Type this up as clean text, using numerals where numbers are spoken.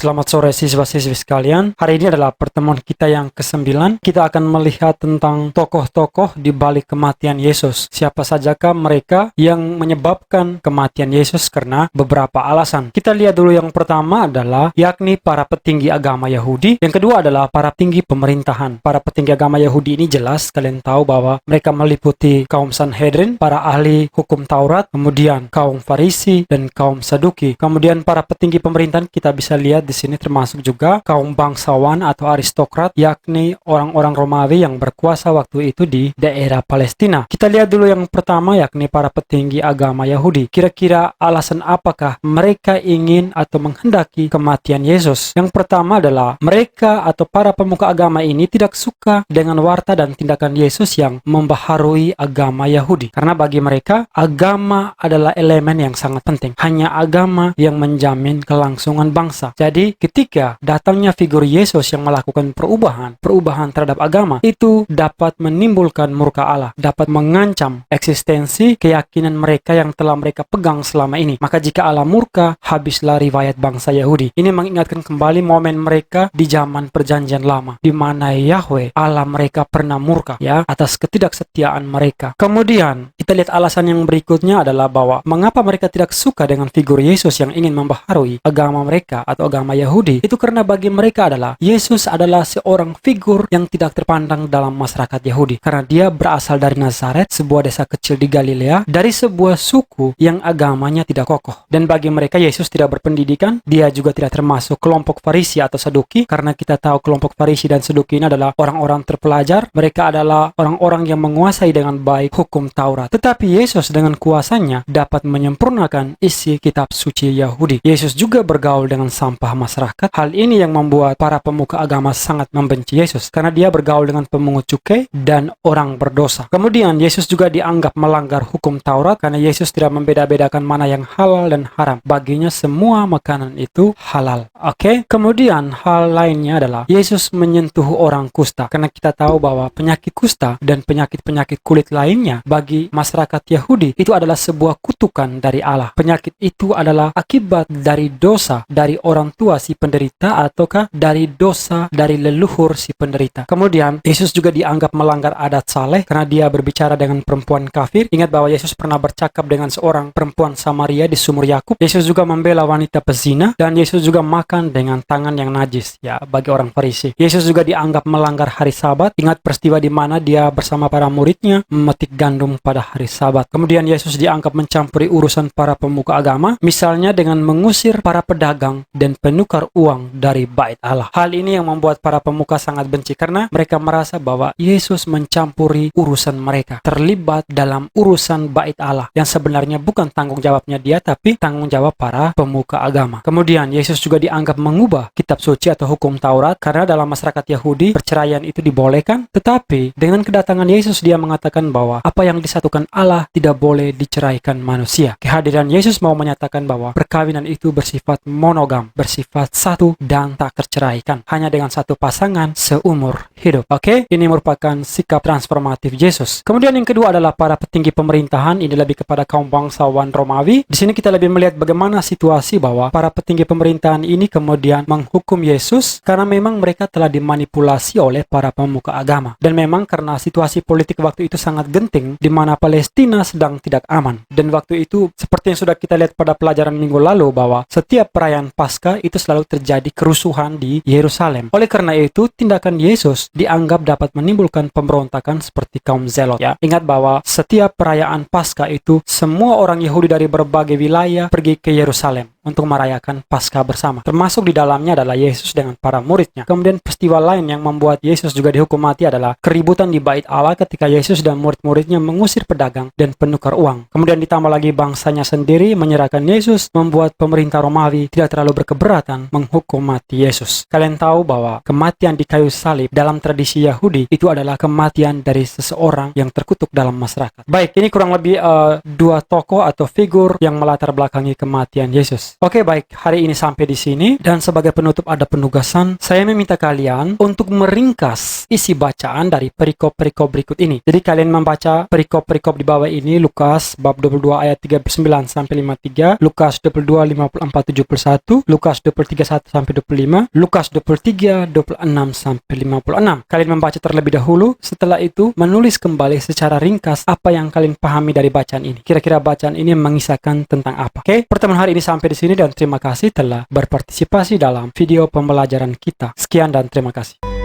Selamat sore siswa-siswi sekalian. Hari ini adalah pertemuan kita yang ke-9. Kita akan melihat tentang tokoh-tokoh di balik kematian Yesus. Siapa sajakah mereka yang menyebabkan kematian Yesus karena beberapa alasan. Kita lihat dulu yang pertama adalah yakni para petinggi agama Yahudi. Yang kedua adalah para petinggi pemerintahan. Para petinggi agama Yahudi ini jelas kalian tahu bahwa mereka meliputi kaum Sanhedrin, para ahli hukum Taurat, kemudian kaum Farisi dan kaum Saduki. Kemudian para petinggi pemerintahan kita bisa lihat di sini termasuk juga kaum bangsawan atau aristokrat, yakni orang-orang Romawi yang berkuasa waktu itu di daerah Palestina. Kita lihat dulu yang pertama yakni para petinggi agama Yahudi. Kira-kira alasan apakah mereka ingin atau menghendaki kematian Yesus? Yang pertama adalah mereka atau para pemuka agama ini tidak suka dengan warta dan tindakan Yesus yang membaharui agama Yahudi. Karena bagi mereka agama adalah elemen yang sangat penting. Hanya agama yang menjamin kelangsungan bangsa. Jadi ketika datangnya figur Yesus yang melakukan perubahan terhadap agama, itu dapat menimbulkan murka Allah, dapat mengancam eksistensi keyakinan mereka yang telah mereka pegang selama ini. Maka jika Allah murka, habislah riwayat bangsa Yahudi. Ini mengingatkan kembali momen mereka di zaman perjanjian lama, di mana Yahweh Allah mereka pernah murka ya atas ketidaksetiaan mereka. Kemudian kita lihat alasan yang berikutnya adalah bahwa mengapa mereka tidak suka dengan figur Yesus yang ingin membaharui agama mereka atau agama Yahudi. Itu karena bagi mereka adalah Yesus adalah seorang figur yang tidak terpandang dalam masyarakat Yahudi. Karena dia berasal dari Nazaret, sebuah desa kecil di Galilea, dari sebuah suku yang agamanya tidak kokoh. Dan bagi mereka Yesus tidak berpendidikan, dia juga tidak termasuk kelompok Farisi atau Saduki, karena kita tahu kelompok Farisi dan Saduki ini adalah orang-orang terpelajar. Mereka adalah orang-orang yang menguasai dengan baik hukum Taurat. Tetapi Yesus dengan kuasanya dapat menyempurnakan isi kitab suci Yahudi. Yesus juga bergaul dengan sampah masyarakat. Hal ini yang membuat para pemuka agama sangat membenci Yesus karena dia bergaul dengan pemungut cukai dan orang berdosa. Kemudian Yesus juga dianggap melanggar hukum Taurat karena Yesus tidak membeda-bedakan mana yang halal dan haram. Baginya semua makanan itu halal. Oke? Kemudian hal lainnya adalah Yesus menyentuh orang kusta karena kita tahu bahwa penyakit kusta dan penyakit-penyakit kulit lainnya bagi masyarakat Yahudi itu adalah sebuah kutukan dari Allah. Penyakit itu adalah akibat dari dosa dari orang tua si penderita ataukah dari dosa dari leluhur si penderita. Kemudian Yesus juga dianggap melanggar adat saleh karena dia berbicara dengan perempuan kafir. Ingat bahwa Yesus pernah bercakap dengan seorang perempuan Samaria di sumur Yakub. Yesus juga membela wanita pezina dan Yesus juga makan dengan tangan yang najis ya bagi orang Farisi. Yesus juga dianggap melanggar hari Sabat. Ingat peristiwa di mana dia bersama para muridnya memetik gandum pada hari Sabat. Kemudian Yesus dianggap mencampuri urusan para pemuka agama, misalnya dengan mengusir para pedagang dan penukar uang dari bait Allah. Hal ini yang membuat para pemuka sangat benci karena mereka merasa bahwa Yesus mencampuri urusan mereka, terlibat dalam urusan bait Allah yang sebenarnya bukan tanggung jawabnya dia tapi tanggung jawab para pemuka agama. Kemudian Yesus juga dianggap mengubah kitab suci atau hukum Taurat karena dalam masyarakat Yahudi perceraian itu dibolehkan, tetapi dengan kedatangan Yesus dia mengatakan bahwa apa yang disatukan Allah tidak boleh diceraikan manusia. Kehadiran Yesus mau menyatakan bahwa perkawinan itu bersifat monogam, bersifat satu dan tak terceraikan, hanya dengan satu pasangan seumur hidup. Oke, ini merupakan sikap transformatif Yesus. Kemudian yang kedua adalah para petinggi pemerintahan. Ini lebih kepada kaum bangsawan Romawi. Di sini kita lebih melihat bagaimana situasi bahwa para petinggi pemerintahan ini kemudian menghukum Yesus karena memang mereka telah dimanipulasi oleh para pemuka agama. Dan memang karena situasi politik waktu itu sangat genting di mana Palestina sedang tidak aman. Dan waktu itu seperti yang sudah kita lihat pada pelajaran minggu lalu bahwa setiap perayaan Paskah itu selalu terjadi kerusuhan di Yerusalem. Oleh karena itu, tindakan Yesus dianggap dapat menimbulkan pemberontakan seperti kaum Zelot ya. Ingat bahwa setiap perayaan Paskah itu semua orang Yahudi dari berbagai wilayah pergi ke Yerusalem untuk merayakan Paskah bersama. Termasuk di dalamnya adalah Yesus dengan para muridnya. Kemudian peristiwa lain yang membuat Yesus juga dihukum mati adalah keributan di bait Allah ketika Yesus dan murid-muridnya mengusir pedagang dan penukar uang. Kemudian ditambah lagi bangsanya sendiri menyerahkan Yesus, membuat pemerintah Romawi tidak terlalu berkeberatan menghukum mati Yesus. Kalian tahu bahwa kematian di kayu salib dalam tradisi Yahudi itu adalah kematian dari seseorang yang terkutuk dalam masyarakat. Baik, ini kurang lebih dua tokoh atau figur yang melatar belakangi kematian Yesus. Oke, baik. Hari ini sampai di sini, dan sebagai penutup ada penugasan. Saya meminta kalian untuk meringkas isi bacaan dari perikop-perikop berikut ini. Jadi kalian membaca perikop-perikop di bawah ini, Lukas bab 22 ayat 39 sampai 53, Lukas 22 54 71, Lukas 23 1 sampai 25, Lukas 23 26 sampai 56. Kalian membaca terlebih dahulu, setelah itu menulis kembali secara ringkas apa yang kalian pahami dari bacaan ini. Kira-kira bacaan ini mengisahkan tentang apa. Oke, pertemuan hari ini sampai di sini, dan terima kasih telah berpartisipasi dalam video pembelajaran kita. Sekian dan terima kasih.